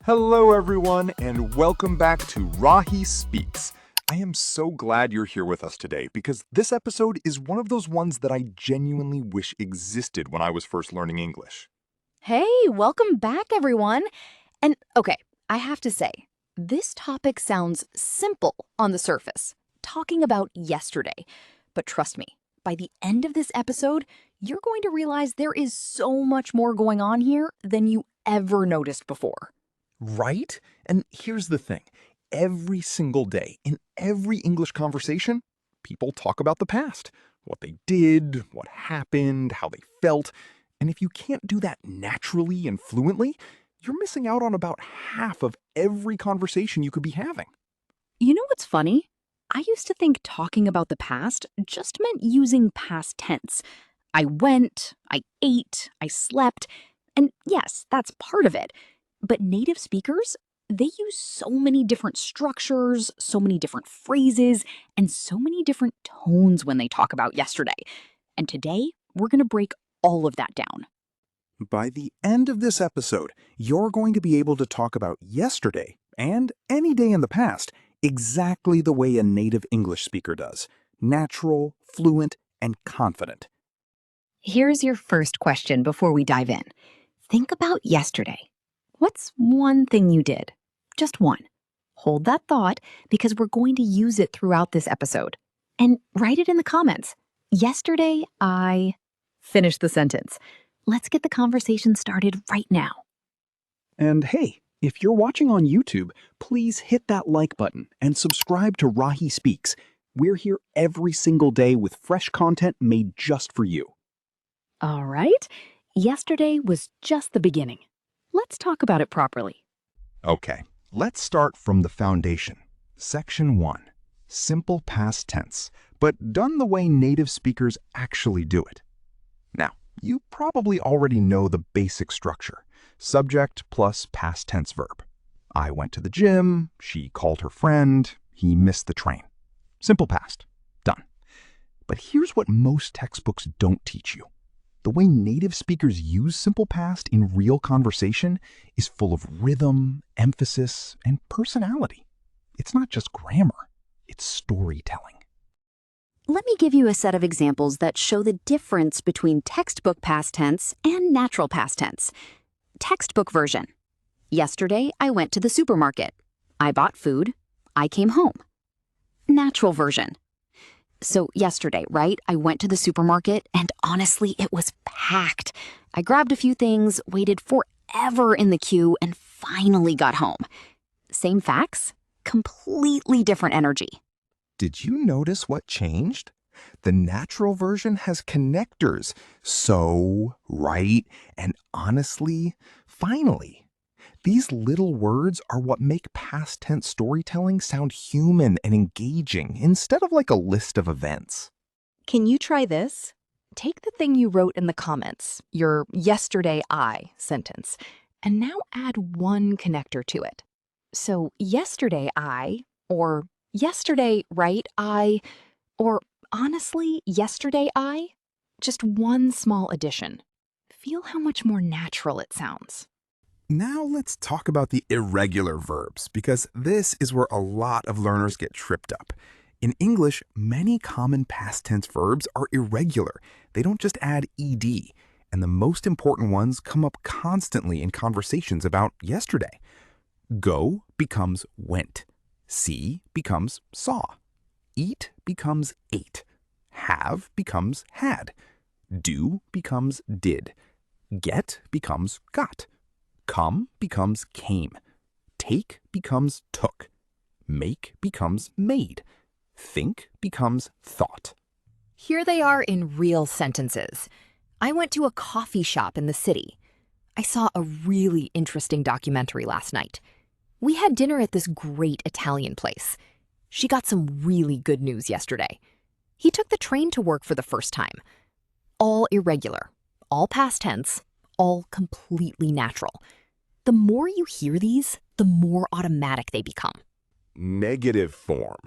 Hello, everyone, and welcome back to Rahi Speaks. I am so glad you're here with us today because this episode is one of those ones that I genuinely wish existed when I was first learning English. Hey, welcome back, everyone. And okay, I have to say, this topic sounds simple on the surface, talking about yesterday. But trust me, by the end of this episode, you're going to realize there is so much more going on here than you ever noticed before. Right? And here's the thing. Every single day, in every English conversation, people talk about the past. What they did, what happened, how they felt. And if you can't do that naturally and fluently, you're missing out on about half of every conversation you could be having. You know what's funny? I used to think talking about the past just meant using past tense. I went, I ate, I slept, and yes, that's part of it. But native speakers, they use so many different structures, so many different phrases, and so many different tones when they talk about yesterday. And today, we're going to break all of that down. By the end of this episode, you're going to be able to talk about yesterday and any day in the past exactly the way a native English speaker does. Natural, fluent, and confident. Here's your first question before we dive in. Think about yesterday. What's one thing you did? Just one. Hold that thought because we're going to use it throughout this episode. And write it in the comments. Yesterday, I finished the sentence. Let's get the conversation started right now. And hey, if you're watching on YouTube, please hit that like button and subscribe to Rahi Speaks. We're here every single day with fresh content made just for you. All right. Yesterday was just the beginning. Let's talk about it properly. Okay, let's start from the foundation. Section 1. Simple past tense, but done the way native speakers actually do it. Now, you probably already know the basic structure. Subject plus past tense verb. I went to the gym, she called her friend, he missed the train. Simple past. Done. But here's what most textbooks don't teach you. The way native speakers use simple past in real conversation is full of rhythm, emphasis, and personality. It's not just grammar, it's storytelling. Let me give you a set of examples that show the difference between textbook past tense and natural past tense. Textbook version. Yesterday, I went to the supermarket. I bought food. I came home. Natural version. So yesterday, right, I went to the supermarket and honestly, it was packed. I grabbed a few things, waited forever in the queue, and finally got home. Same facts, completely different energy. Did you notice what changed? The natural version has connectors. So, right, and honestly, finally. These little words are what make past tense storytelling sound human and engaging instead of like a list of events. Can you try this? Take the thing you wrote in the comments, your yesterday I sentence, and now add one connector to it. So yesterday I, or yesterday, right, I, or honestly, yesterday I, just one small addition. Feel how much more natural it sounds. Now let's talk about the irregular verbs, because this is where a lot of learners get tripped up. In English, many common past tense verbs are irregular. They don't just add ed, and the most important ones come up constantly in conversations about yesterday. Go becomes went. See becomes saw. Eat becomes ate. Have becomes had. Do becomes did. Get becomes got. Come becomes came. Take becomes took. Make becomes made. Think becomes thought. Here they are in real sentences. I went to a coffee shop in the city. I saw a really interesting documentary last night. We had dinner at this great Italian place. She got some really good news yesterday. He took the train to work for the first time. All irregular, all past tense, all completely natural. The more you hear these, the more automatic they become. Negative form.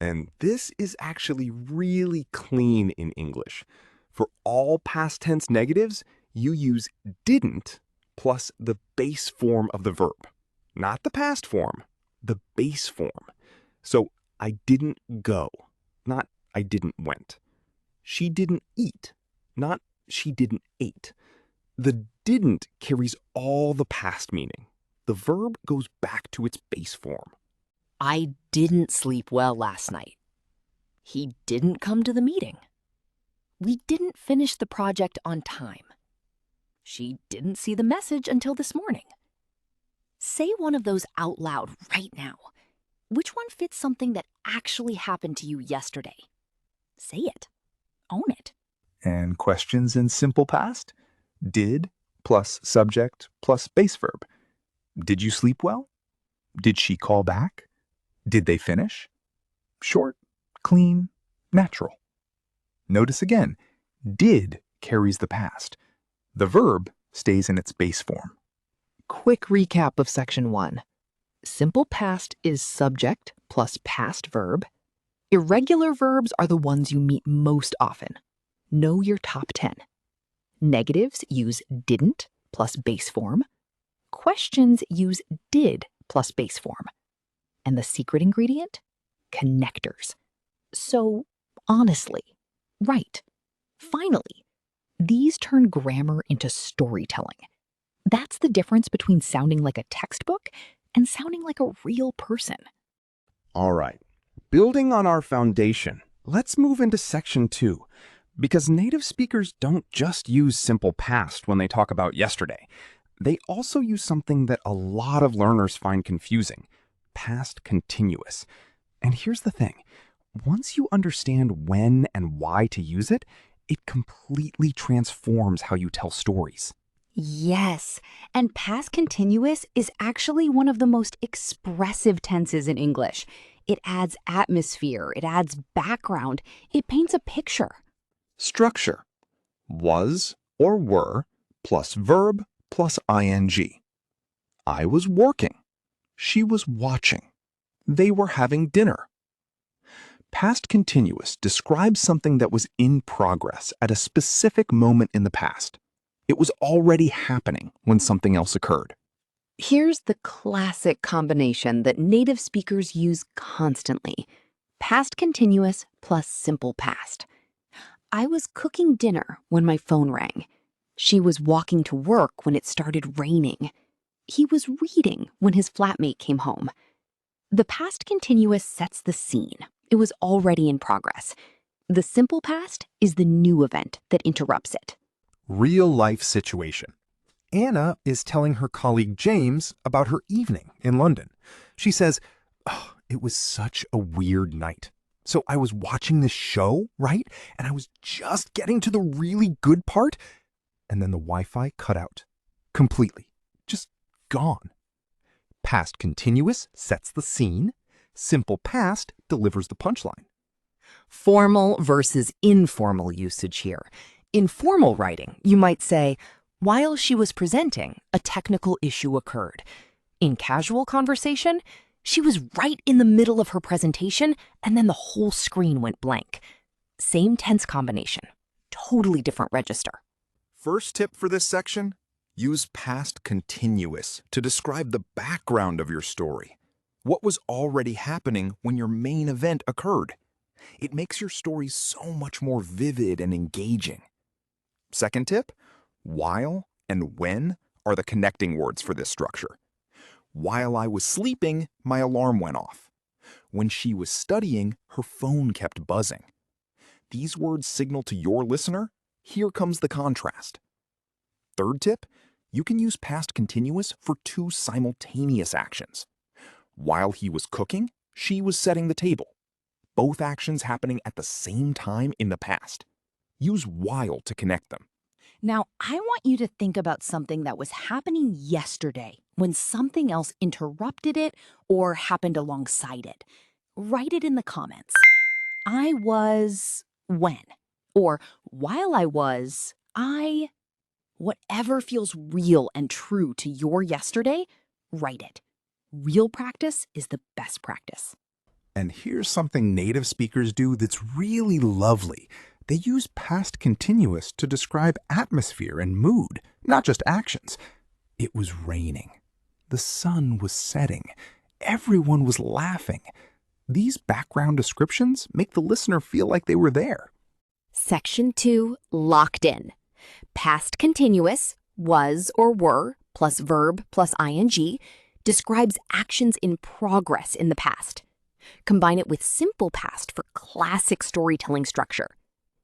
And this is actually really clean in English. For all past tense negatives, you use didn't plus the base form of the verb. not the past form, the base form. So I didn't go, not I didn't went. She didn't eat, not she didn't ate. The didn't carries all the past meaning. The verb goes back to its base form. I didn't sleep well last night. He didn't come to the meeting. We didn't finish the project on time. She didn't see the message until this morning. Say one of those out loud right now. Which one fits something that actually happened to you yesterday? Say it. Own it. And questions in simple past? Did plus subject plus base verb. Did you sleep well? Did she call back? Did they finish? Short, clean, natural. Notice again, did carries the past. The verb stays in its base form. Quick recap of section 1. Simple past is subject plus past verb. Irregular verbs are the ones you meet most often. Know your top 10. Negatives use didn't plus base form. Questions use did plus base form. And the secret ingredient? Connectors. So, honestly, right. Finally, these turn grammar into storytelling. That's the difference between sounding like a textbook and sounding like a real person. All right, building on our foundation, let's move into section 2. Because native speakers don't just use simple past when they talk about yesterday. They also use something that a lot of learners find confusing, past continuous. And here's the thing. Once you understand when and why to use it, it completely transforms how you tell stories. Yes, and past continuous is actually one of the most expressive tenses in English. It adds atmosphere, it adds background, it paints a picture. Structure. Was or were plus verb plus ing. I was working. She was watching. They were having dinner. Past continuous describes something that was in progress at a specific moment in the past. It was already happening when something else occurred. Here's the classic combination that native speakers use constantly. Past continuous plus simple past. I was cooking dinner when my phone rang. She was walking to work when it started raining. He was reading when his flatmate came home. The past continuous sets the scene. It was already in progress. The simple past is the new event that interrupts it. Real life situation. Anna is telling her colleague James about her evening in London. She says, "Oh, it was such a weird night. So I was watching this show, right? And I was just getting to the really good part. And then the Wi-Fi cut out. Completely. Just gone." Past continuous sets the scene. Simple past delivers the punchline. Formal versus informal usage here. In formal writing, you might say, while she was presenting, a technical issue occurred. In casual conversation, she was right in the middle of her presentation, and then the whole screen went blank. Same tense combination, totally different register. First tip for this section, use past continuous to describe the background of your story. What was already happening when your main event occurred? It makes your story so much more vivid and engaging. Second tip, while and when are the connecting words for this structure. While I was sleeping, my alarm went off. When she was studying, her phone kept buzzing. These words signal to your listener, here comes the contrast. Third tip, you can use past continuous for 2 simultaneous actions. While he was cooking, she was setting the table. Both actions happening at the same time in the past. Use while to connect them. Now, I want you to think about something that was happening yesterday when something else interrupted it or happened alongside it. Write it in the comments. I was when, or while I was, whatever feels real and true to your yesterday, write it. Real practice is the best practice. And here's something native speakers do that's really lovely. They use past continuous to describe atmosphere and mood, not just actions. It was raining. The sun was setting. Everyone was laughing. These background descriptions make the listener feel like they were there. Section 2, locked in. Past continuous, was or were, plus verb plus ing, describes actions in progress in the past. Combine it with simple past for classic storytelling structure.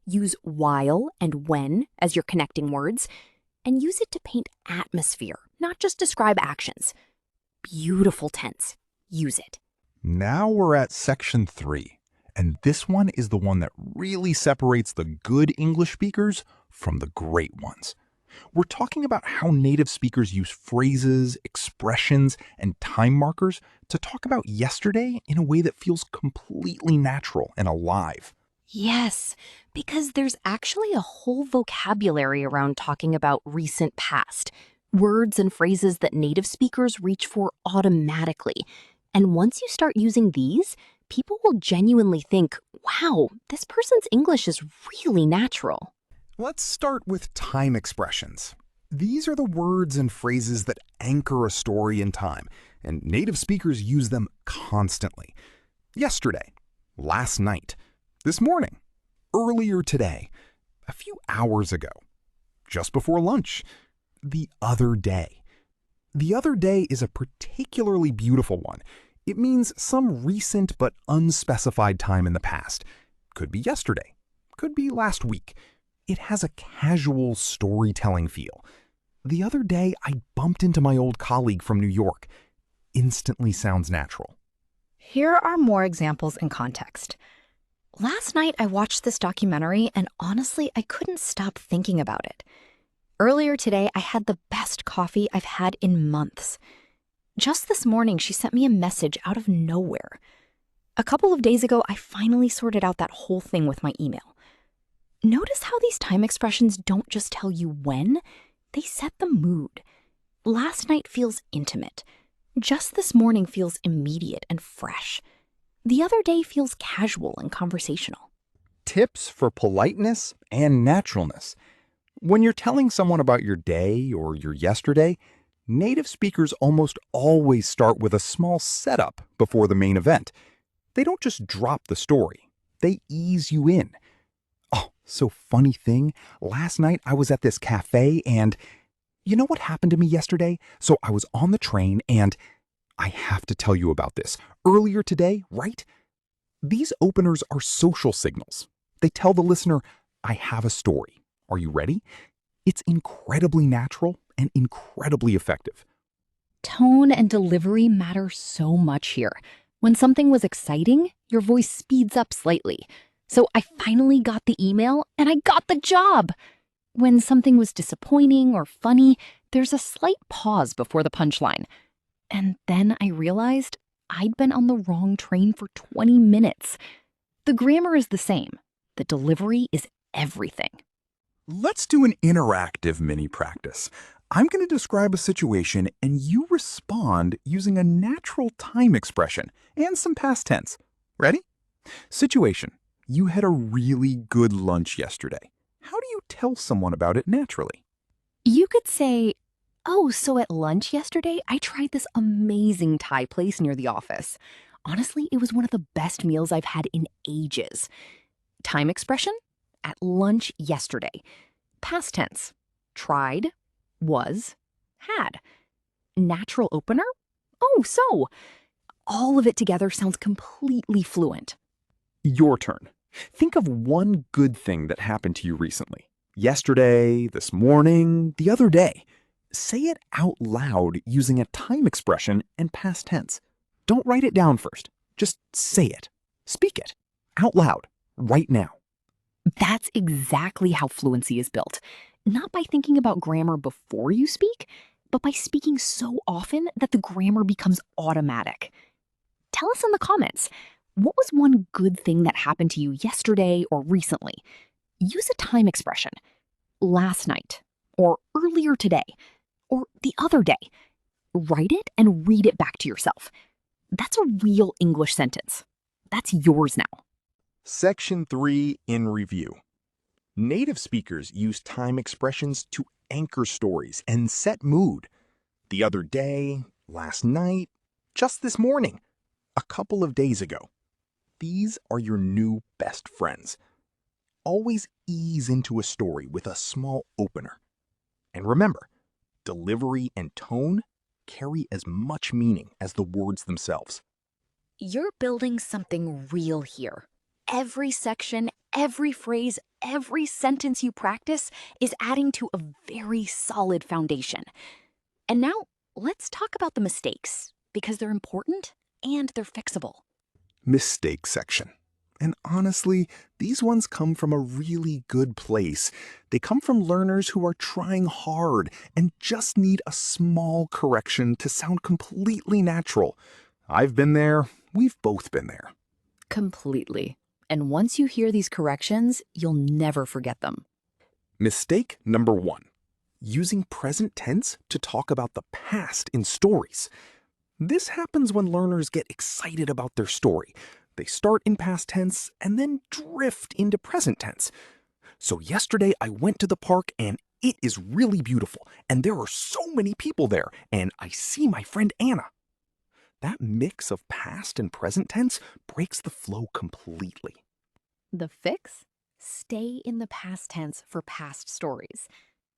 Use while and when as your connecting words, and use it to paint atmosphere, not just describe actions. Beautiful tense. Use it. Now we're at section 3, and this one is the one that really separates the good English speakers from the great ones. We're talking about how native speakers use phrases, expressions, and time markers to talk about yesterday in a way that feels completely natural and alive. Yes, because there's actually a whole vocabulary around talking about recent past, words and phrases that native speakers reach for automatically. And once you start using these, people will genuinely think, wow, this person's English is really natural. Let's start with time expressions. These are the words and phrases that anchor a story in time, and native speakers use them constantly. Yesterday, last night, this morning, earlier today, a few hours ago, just before lunch, the other day. The other day is a particularly beautiful one. It means some recent but unspecified time in the past. Could be yesterday, could be last week. It has a casual storytelling feel. The other day, I bumped into my old colleague from New York. Instantly sounds natural. Here are more examples in context. Last night, I watched this documentary, and honestly, I couldn't stop thinking about it. Earlier today, I had the best coffee I've had in months. Just this morning, she sent me a message out of nowhere. A couple of days ago, I finally sorted out that whole thing with my email. Notice how these time expressions don't just tell you when, they set the mood. Last night feels intimate. Just this morning feels immediate and fresh. The other day feels casual and conversational. Tips for politeness and naturalness. When you're telling someone about your day or your yesterday, native speakers almost always start with a small setup before the main event. They don't just drop the story. They ease you in. Oh, so funny thing, last night I was at this cafe and you know what happened to me yesterday? So I was on the train and I have to tell you about this. Earlier today, right? These openers are social signals. They tell the listener, I have a story. Are you ready? It's incredibly natural and incredibly effective. Tone and delivery matter so much here. When something was exciting, your voice speeds up slightly. So I finally got the email and I got the job. When something was disappointing or funny, there's a slight pause before the punchline. And then I realized I'd been on the wrong train for 20 minutes. The grammar is the same. The delivery is everything. Let's do an interactive mini practice. I'm going to describe a situation and you respond using a natural time expression and some past tense. Ready? Situation. You had a really good lunch yesterday. How do you tell someone about it naturally? You could say, oh, so at lunch yesterday, I tried this amazing Thai place near the office. Honestly, it was one of the best meals I've had in ages. Time expression? At lunch yesterday. Past tense. Tried, was, had. Natural opener? Oh, so. All of it together sounds completely fluent. Your turn. Think of one good thing that happened to you recently. Yesterday, this morning, the other day. Say it out loud using a time expression and past tense. Don't write it down first. Just say it. Speak it. Out loud. Right now. That's exactly how fluency is built. Not by thinking about grammar before you speak, but by speaking so often that the grammar becomes automatic. Tell us in the comments, what was one good thing that happened to you yesterday or recently? Use a time expression. Last night, or earlier today, or the other day. Write it and read it back to yourself. That's a real English sentence. That's yours now. Section 3 in review. Native speakers use time expressions to anchor stories and set mood. The other day, last night, just this morning, a couple of days ago. These are your new best friends. Always ease into a story with a small opener. And remember, delivery and tone carry as much meaning as the words themselves. You're building something real here. Every section, every phrase, every sentence you practice is adding to a very solid foundation. And now, let's talk about the mistakes, because they're important and they're fixable. Mistake section. And honestly, these ones come from a really good place. They come from learners who are trying hard and just need a small correction to sound completely natural. I've been there. We've both been there. Completely. And once you hear these corrections, you'll never forget them. Mistake number 1. Using present tense to talk about the past in stories. This happens when learners get excited about their story. They start in past tense and then drift into present tense. So yesterday I went to the park and it is really beautiful and there are so many people there and I see my friend Anna. That mix of past and present tense breaks the flow completely. The fix? Stay in the past tense for past stories.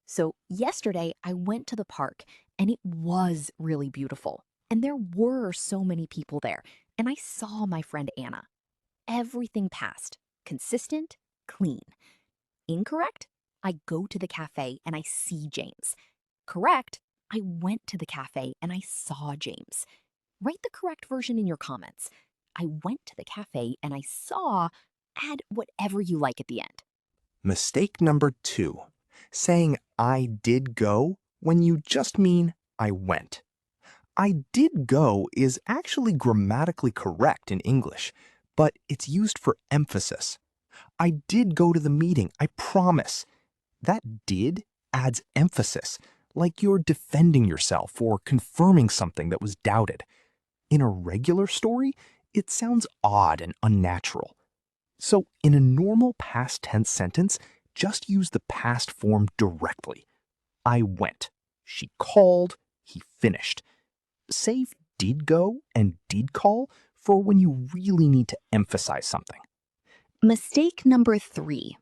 So yesterday I went to the park and it was really beautiful. And there were so many people there. And I saw my friend Anna. Everything past. Consistent, clean. Incorrect? I go to the cafe and I see James. Correct? I went to the cafe and I saw James. Write the correct version in your comments. I went to the cafe and I saw. Add whatever you like at the end. Mistake number 2. Saying I did go when you just mean I went. I did go is actually grammatically correct in English, but it's used for emphasis. I did go to the meeting, I promise. That did adds emphasis, like you're defending yourself or confirming something that was doubted. In a regular story, it sounds odd and unnatural. So in a normal past tense sentence, just use the past form directly. I went. She called. He finished. Save did go and did call for when you really need to emphasize something. Mistake number 3.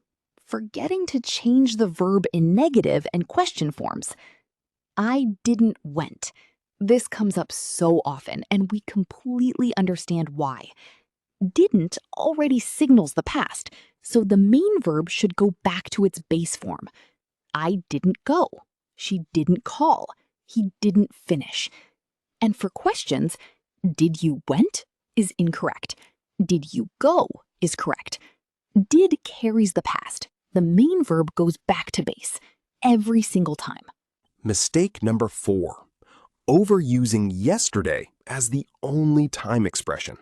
Forgetting to change the verb in negative and question forms. I didn't went. This comes up so often, and we completely understand why. Didn't already signals the past, so the main verb should go back to its base form. I didn't go. She didn't call. He didn't finish. And for questions, did you went is incorrect. Did you go is correct. Did carries the past. The main verb goes back to base every single time. Mistake number 4. Overusing yesterday as the only time expression.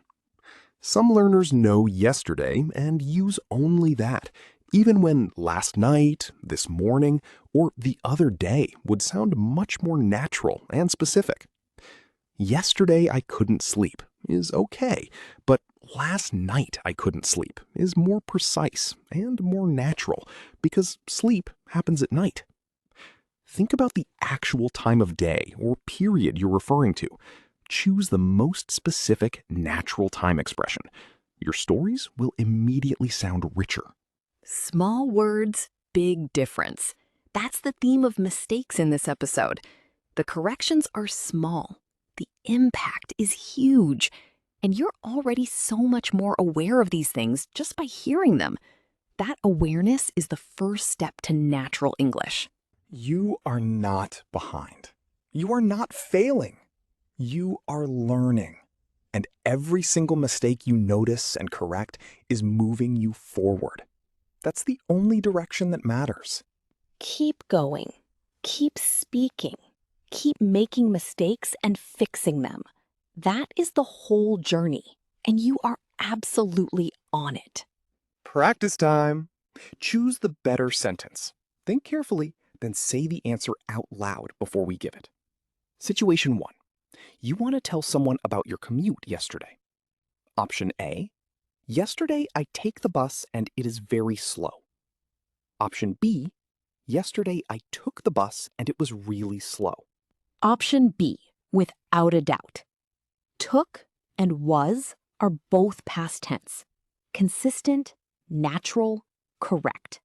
Some learners know yesterday and use only that, even when last night, this morning, or the other day would sound much more natural and specific. Yesterday I couldn't sleep is okay, but last night I couldn't sleep is more precise and more natural because sleep happens at night. Think about the actual time of day or period you're referring to. Choose the most specific natural time expression. Your stories will immediately sound richer. Small words, big difference. That's the theme of mistakes in this episode. The corrections are small. The impact is huge. And you're already so much more aware of these things just by hearing them. That awareness is the first step to natural English. You are not behind. You are not failing. You are learning. And every single mistake you notice and correct is moving you forward. That's the only direction that matters. Keep going. Keep speaking. Keep making mistakes and fixing them. That is the whole journey, and you are absolutely on it. Practice time. Choose the better sentence. Think carefully, then say the answer out loud before we give it. Situation 1. You want to tell someone about your commute yesterday. Option A. Yesterday I take the bus and it is very slow. Option B. Yesterday I took the bus and it was really slow. Option B. without a doubt. Took and was are both past tense. Consistent, natural, correct.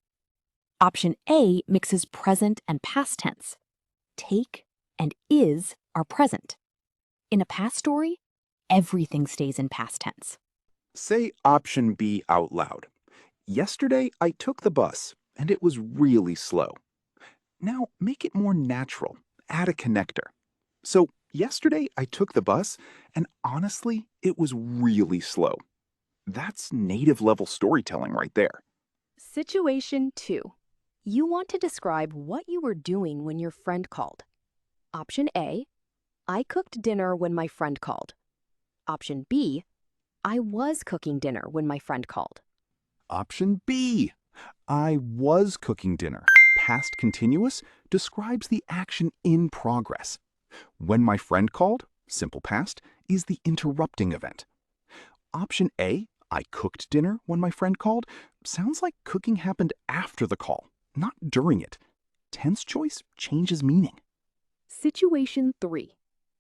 Option A mixes present and past tense. Take and is are present. In a past story, everything stays in past tense. Say option B out loud. Yesterday, I took the bus, and it was really slow. Now, make it more natural. Add a connector. So, yesterday, I took the bus, and honestly, it was really slow. That's native level storytelling right there. Situation 2. You want to describe what you were doing when your friend called. Option A, I cooked dinner when my friend called. Option B, I was cooking dinner when my friend called. Option B. I was cooking dinner. Past continuous describes the action in progress. When my friend called, simple past, is the interrupting event. Option A, I cooked dinner when my friend called, sounds like cooking happened after the call, not during it. Tense choice changes meaning. Situation 3.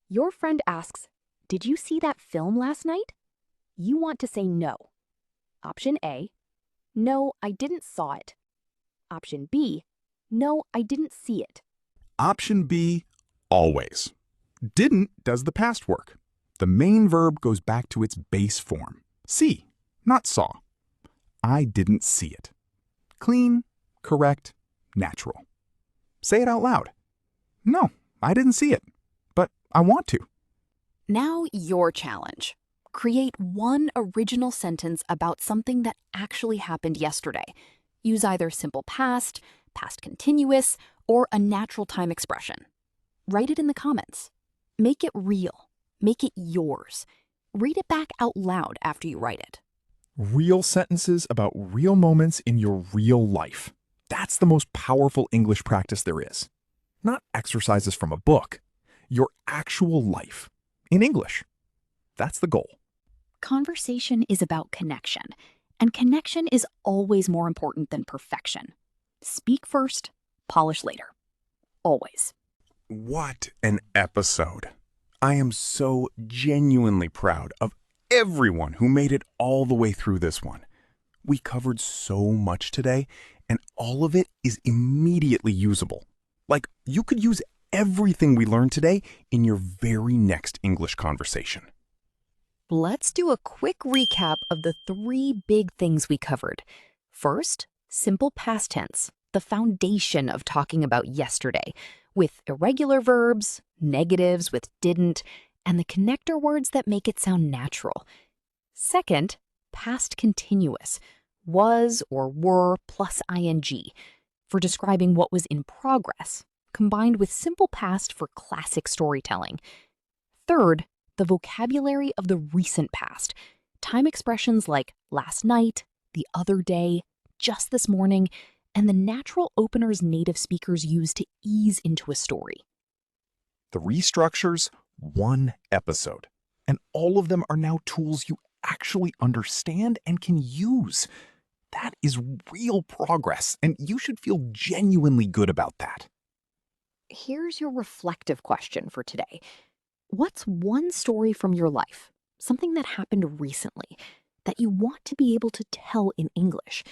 Your friend asks, did you see that film last night? You want to say no. Option A, no, I didn't saw it. Option B, no, I didn't see it. Option B, always. Didn't does the past work. The main verb goes back to its base form. See, not saw. I didn't see it. Clean, correct, natural. Say it out loud. No, I didn't see it, but I want to. Now your challenge. Create one original sentence about something that actually happened yesterday. Use either simple past, past continuous, or a natural time expression. Write it in the comments. Make it real. Make it yours. Read it back out loud after you write it. Real sentences about real moments in your real life. That's the most powerful English practice there is. Not exercises from a book. Your actual life. In English. That's the goal. Conversation is about connection, and connection is always more important than perfection. Speak first, polish later. Always. What an episode. I am so genuinely proud of everyone who made it all the way through this one. We covered so much today, and all of it is immediately usable. Like, you could use everything we learned today in your very next English conversation. Let's do a quick recap of the 3 big things we covered. First, simple past tense, the foundation of talking about yesterday, with irregular verbs, negatives with didn't, and the connector words that make it sound natural. Second, past continuous, was or were plus ing, for describing what was in progress, combined with simple past for classic storytelling. Third, the vocabulary of the recent past, time expressions like last night, the other day, just this morning, and the natural openers native speakers use to ease into a story. 3 structures, 1 episode. And all of them are now tools you actually understand and can use. That is real progress, and you should feel genuinely good about that. Here's your reflective question for today. What's one story from your life, something that happened recently, that you want to be able to tell in English?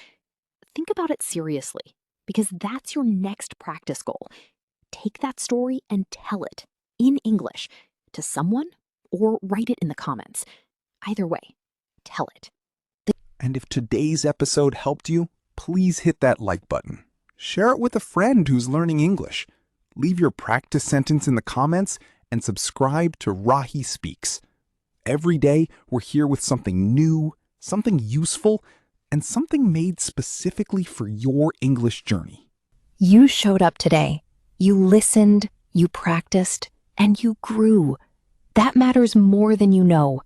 Think about it seriously, because that's your next practice goal. Take that story and tell it in English to someone or write it in the comments. Either way, tell it. And if today's episode helped you, please hit that like button. Share it with a friend who's learning English. Leave your practice sentence in the comments and subscribe to Rahi Speaks. Every day, we're here with something new, something useful, and something made specifically for your English journey. You showed up today. You listened, you practiced, and you grew. That matters more than you know.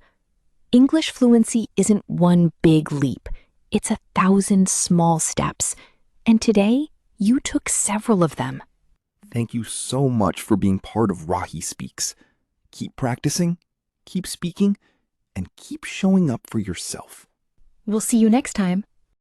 English fluency isn't one big leap. It's 1,000 small steps. And today, you took several of them. Thank you so much for being part of Rahi Speaks. Keep practicing, keep speaking, and keep showing up for yourself. We'll see you next time.